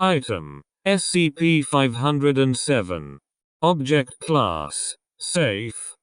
Item: SCP-507. Object Class: Safe.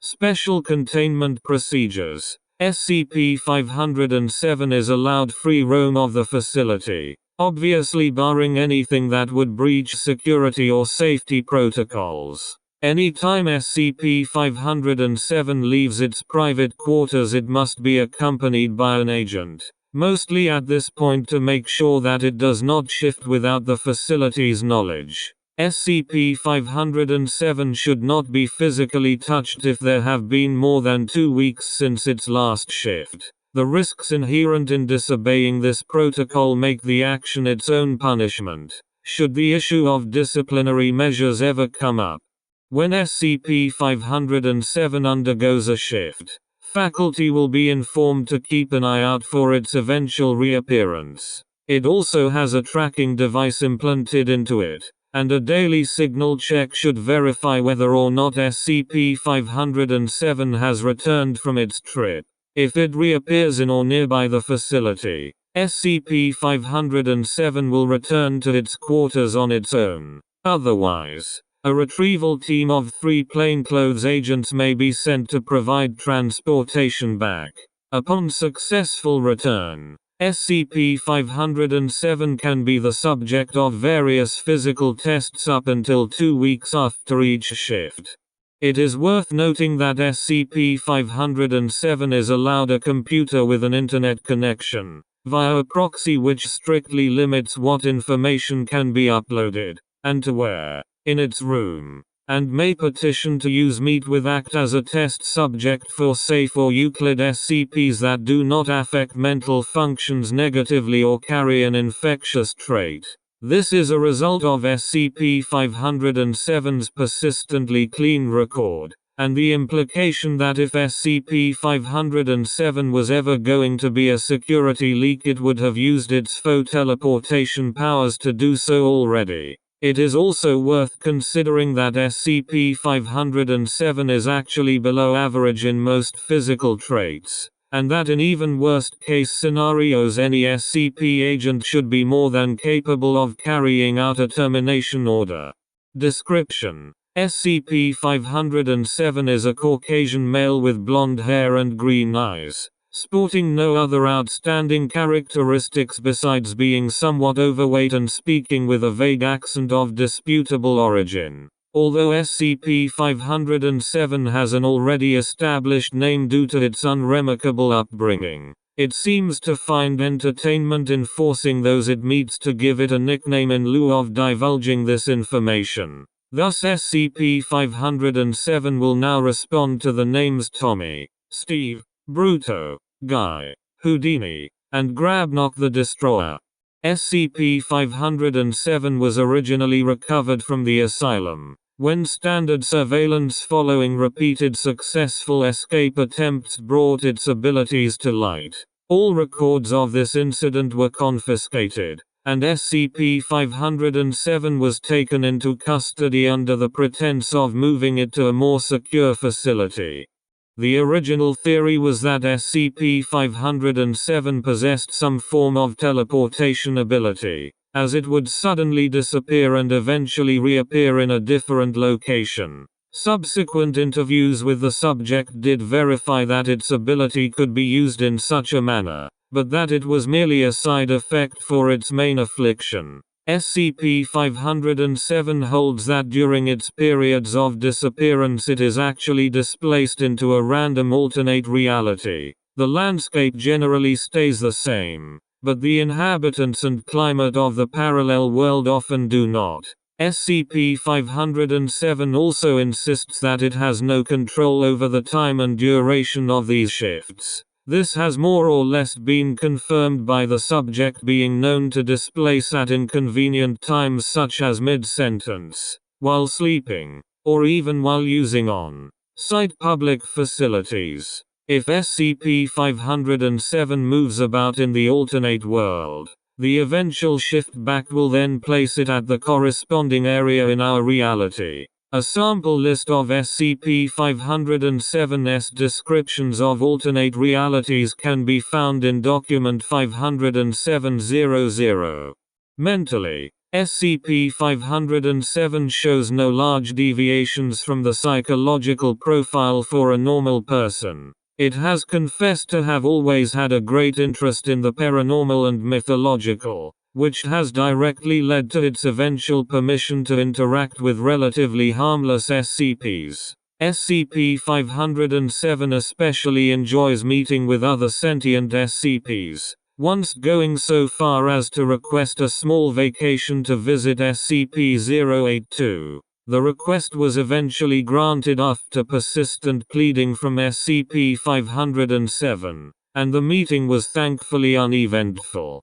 Special Containment Procedures: SCP-507 is allowed free roam of the facility, obviously barring anything that would breach security or safety protocols. Anytime SCP-507 leaves its private quarters, it must be accompanied by an agent, mostly at this point to make sure that it does not shift without the facility's knowledge. SCP-507 should not be physically touched if there have been more than 2 weeks since its last shift. The risks inherent in disobeying this protocol make the action its own punishment, should the issue of disciplinary measures ever come up. When SCP-507 undergoes a shift, faculty will be informed to keep an eye out for its eventual reappearance. It also has a tracking device implanted into it, and a daily signal check should verify whether or not SCP-507 has returned from its trip. If it reappears in or nearby the facility, SCP-507 will return to its quarters on its own. Otherwise, a retrieval team of 3 plainclothes agents may be sent to provide transportation back. Upon successful return, SCP-507 can be the subject of various physical tests up until 2 weeks after each shift. It is worth noting that SCP-507 is allowed a computer with an internet connection, via a proxy which strictly limits what information can be uploaded, and to where, in its room, and may petition to use Meet with ACT as a test subject for safe or Euclid SCPs that do not affect mental functions negatively or carry an infectious trait. This is a result of SCP-507's persistently clean record, and the implication that if SCP-507 was ever going to be a security leak, it would have used its faux teleportation powers to do so already. It is also worth considering that SCP-507 is actually below average in most physical traits, and that in even worst-case scenarios any SCP agent should be more than capable of carrying out a termination order. Description: SCP-507 is a Caucasian male with blonde hair and green eyes, sporting no other outstanding characteristics besides being somewhat overweight and speaking with a vague accent of disputable origin. Although SCP-507 has an already established name due to its unremarkable upbringing, it seems to find entertainment in forcing those it meets to give it a nickname in lieu of divulging this information. Thus SCP-507 will now respond to the names Tommy, Steve, Bruto, Guy, Houdini, and Grabnock the Destroyer. SCP-507 was originally recovered from the asylum, when standard surveillance following repeated successful escape attempts brought its abilities to light. All records of this incident were confiscated, and SCP-507 was taken into custody under the pretense of moving it to a more secure facility. The original theory was that SCP-507 possessed some form of teleportation ability, as it would suddenly disappear and eventually reappear in a different location. Subsequent interviews with the subject did verify that its ability could be used in such a manner, but that it was merely a side effect for its main affliction. SCP-507 holds that during its periods of disappearance it is actually displaced into a random alternate reality. The landscape generally stays the same, but the inhabitants and climate of the parallel world often do not. SCP-507 also insists that it has no control over the time and duration of these shifts. This has more or less been confirmed by the subject being known to displace at inconvenient times such as mid-sentence, while sleeping, or even while using on-site public facilities. If SCP-507 moves about in the alternate world, the eventual shift back will then place it at the corresponding area in our reality. A sample list of SCP-507's descriptions of alternate realities can be found in Document 50700. Mentally, SCP-507 shows no large deviations from the psychological profile for a normal person. It has confessed to have always had a great interest in the paranormal and mythological, which has directly led to its eventual permission to interact with relatively harmless SCPs. SCP-507 especially enjoys meeting with other sentient SCPs, once going so far as to request a small vacation to visit SCP-082. The request was eventually granted after persistent pleading from SCP-507, and the meeting was thankfully uneventful.